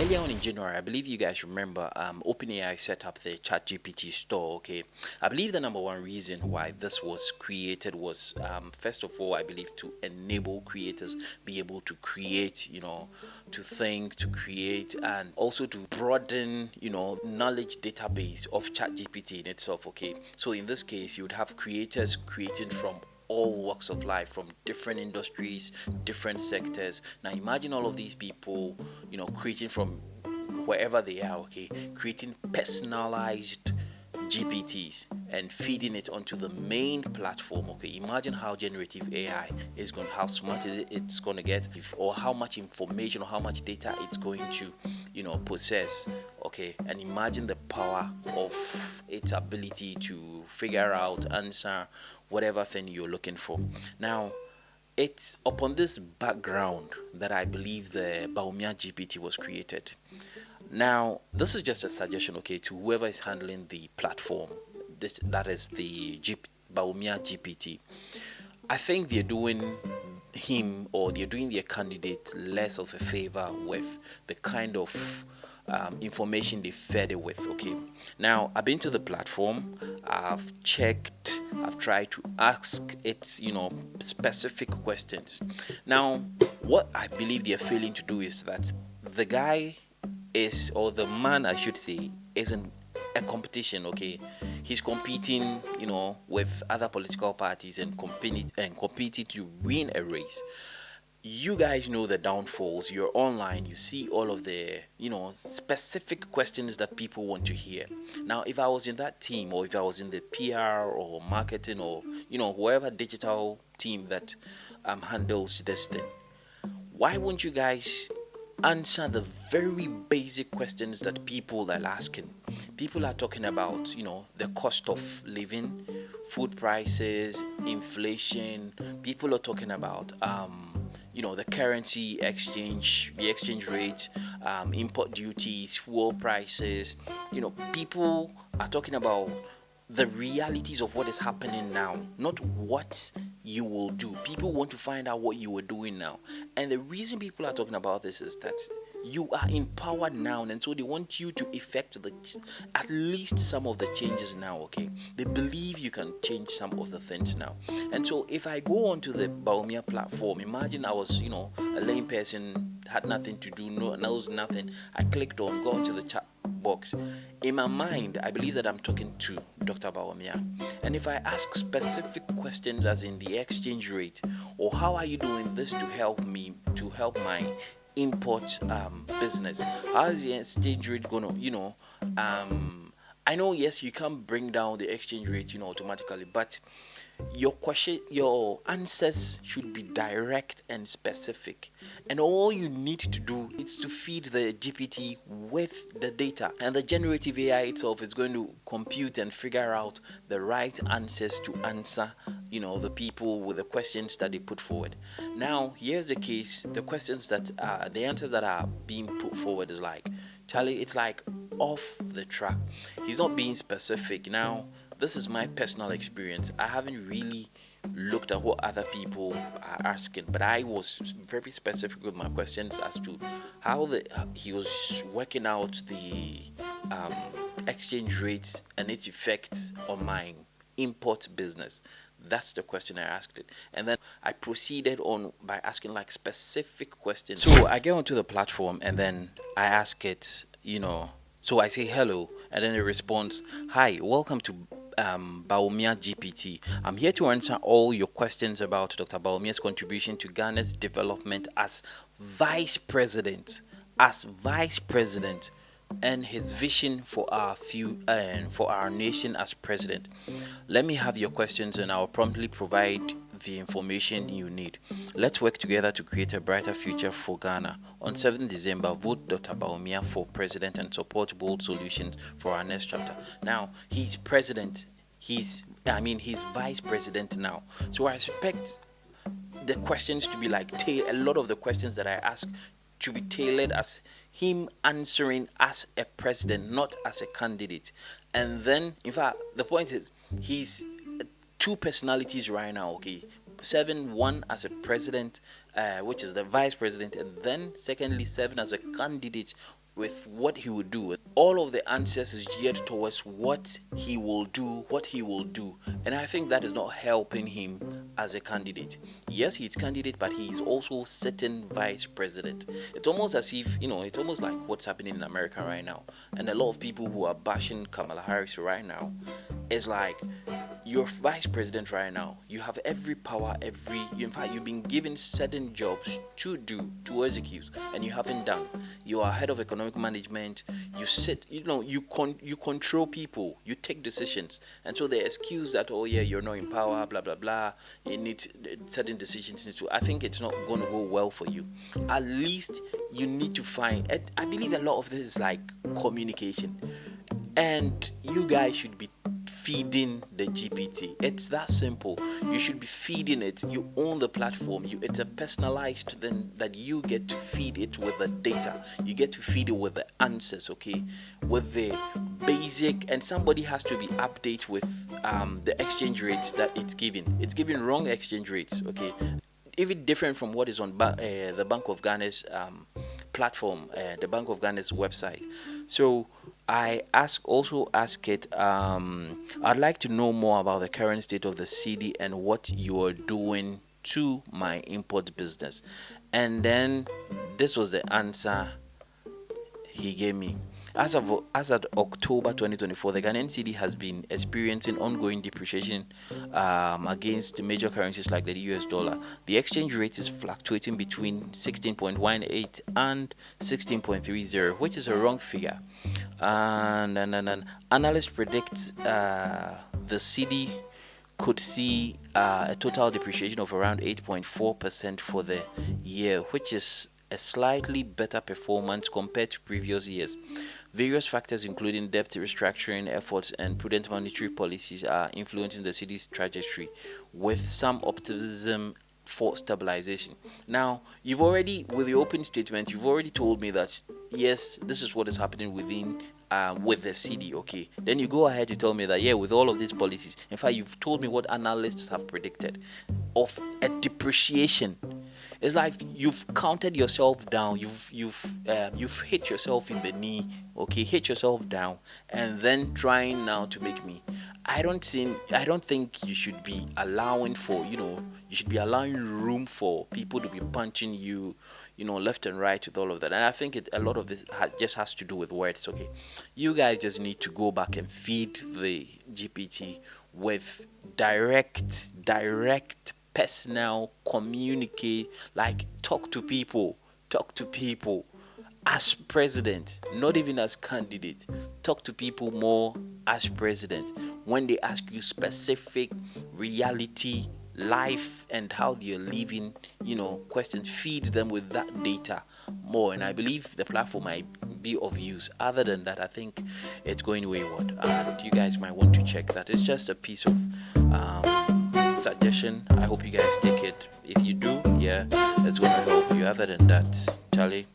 Earlier on in January, I believe you guys remember, OpenAI set up the ChatGPT store. Okay, I believe the number one reason why this was created was, first of all, I believe to enable creators be able to create, to think, to create, and also to broaden, knowledge database of ChatGPT in itself. Okay, so in this case, you would have creators creating from all walks of life, from different industries, different sectors. Now imagine all of these people, creating from wherever they are, okay, creating personalized GPTs and feeding it onto the main platform. Okay, imagine how generative AI is going, how smart it's going to get, or how much information or how much data it's going to, possess. Okay, and imagine the power of its ability to figure out, answer whatever thing you're looking for. Now, it's upon this background that I believe the BawumiahGPT was created. Now, this is just a suggestion, okay, to whoever is handling the platform. That is the BawumiahGPT. I think they're doing him, or they're doing their candidate, less of a favor with the kind of information they fed it with. Okay, now I've been to the platform, I've checked, I've tried to ask it, specific questions. Now, what I believe they're failing to do is that the guy is, or the man I should say, isn't a competition. Okay, he's competing, with other political parties and competing to win a race. You guys know the downfalls. You're online, you see all of the, specific questions that people want to hear. Now, if I was in that team, or if I was in the PR or marketing, or whoever digital team that handles this thing, why won't you guys answer the very basic questions that people are asking? People are talking about, the cost of living, food prices, inflation. People are talking about, the currency exchange, the exchange rate, import duties, fuel prices. People are talking about the realities of what is happening now, not what you will do. People want to find out what you are doing now. And the reason people are talking about this is that you are in power now, and so they want you to effect at least some of the changes now. Okay, they believe you can change some of the things now. And so if I go onto the Bawumia platform, imagine I was, a lame person, had nothing to do, knows nothing. I clicked on, go into the chat box. In my mind, I believe that I'm talking to Dr. Bawumia. And if I ask specific questions, as in the exchange rate, or how are you doing this to help me, to help my import business, how is the exchange rate gonna, I know, yes, you can't bring down the exchange rate, automatically, but your answers should be direct and specific, and all you need to do is to feed the GPT with the data, and the generative AI itself is going to compute and figure out the right answers to answer, the people with the questions that they put forward. Now, here's the case: the questions that the answers that are being put forward is like, Charlie, it's like off the track. He's not being specific. Now, this is my personal experience. I haven't really looked at what other people are asking, but I was very specific with my questions as to how he was working out the um, exchange rates and its effects on my import business. That's the question I asked it. And then I proceeded on by asking like specific questions. So I get onto the platform and then I ask it, so I say hello, and then it responds, "Hi, welcome to BawumiahGPT. I'm here to answer all your questions about Dr. Bawumiah's contribution to Ghana's development as Vice President. As Vice President, and his vision for our for our nation as president. Let me have your questions and I'll promptly provide the information you need. Let's work together to create a brighter future for Ghana. On 7th December, vote Dr. Bawumia for president and support bold solutions for our next chapter." Now, he's president. He's vice president now. So I expect the questions to be like a lot of the questions that I ask to be tailored as him answering as a president, not as a candidate. And then, in fact, the point is, he's two personalities right now. Okay, one as a president, which is the vice president, and then secondly serving as a candidate with what he would do. All of the answers is geared towards what he will do, and I think that is not helping him as a candidate. Yes, he's candidate, but he is also sitting vice president. It's almost as if, it's almost like what's happening in America right now, and a lot of people who are bashing Kamala Harris right now is like, you're vice president right now, you have every power, in fact you've been given certain jobs to do, to execute, and you haven't done. You are head of economic management, you sit, you control people, you take decisions, and so the excuse that, oh yeah, you're not in power, blah blah blah, you need certain decisions need to, I think it's not going to go well for you. At least you need to find, I believe a lot of this is like communication, and you guys should be feeding the GPT. It's that simple. You should be feeding it. You own the platform. It's a personalized thing that you get to feed it with the data. You get to feed it with the answers, okay? With the basic, and somebody has to be update with the exchange rates that it's giving. It's giving wrong exchange rates, okay? Even different from what is on the Bank of Ghana's platform, the Bank of Ghana's website. So I also ask it, I'd like to know more about the current state of the cedi and what you are doing to my import business. And then this was the answer he gave me. As of October 2024, the Ghanaian cedi has been experiencing ongoing depreciation against major currencies like the US dollar. The exchange rate is fluctuating between 16.18 and 16.30, which is a wrong figure. And analysts predict the cedi could see a total depreciation of around 8.4% for the year, which is a slightly better performance compared to previous years. Various factors, including debt restructuring efforts and prudent monetary policies, are influencing the cedi's trajectory, with some optimism for stabilization. Now, you've already, with your opening statement, you've already told me that yes, this is what is happening with the cedi, okay? Then you go ahead to tell me that yeah, with all of these policies, in fact, you've told me what analysts have predicted of a depreciation. It's like you've counted yourself down. You've hit yourself in the knee. Okay, hit yourself down, and then trying now to make me. I don't think you should be allowing for. You should be allowing room for people to be punching you, left and right with all of that. And I think a lot of this just has to do with words. Okay, you guys just need to go back and feed the GPT with direct personal communicate, like talk to people as president, not even as candidate. Talk to people more as president. When they ask you specific reality, life, and how they're living, questions, feed them with that data more. And I believe the platform might be of use. Other than that, I think it's going wayward, and you guys might want to check that. It's just a piece of suggestion. I hope you guys take it. If you do, yeah, it's gonna help you. Other than that, Charlie,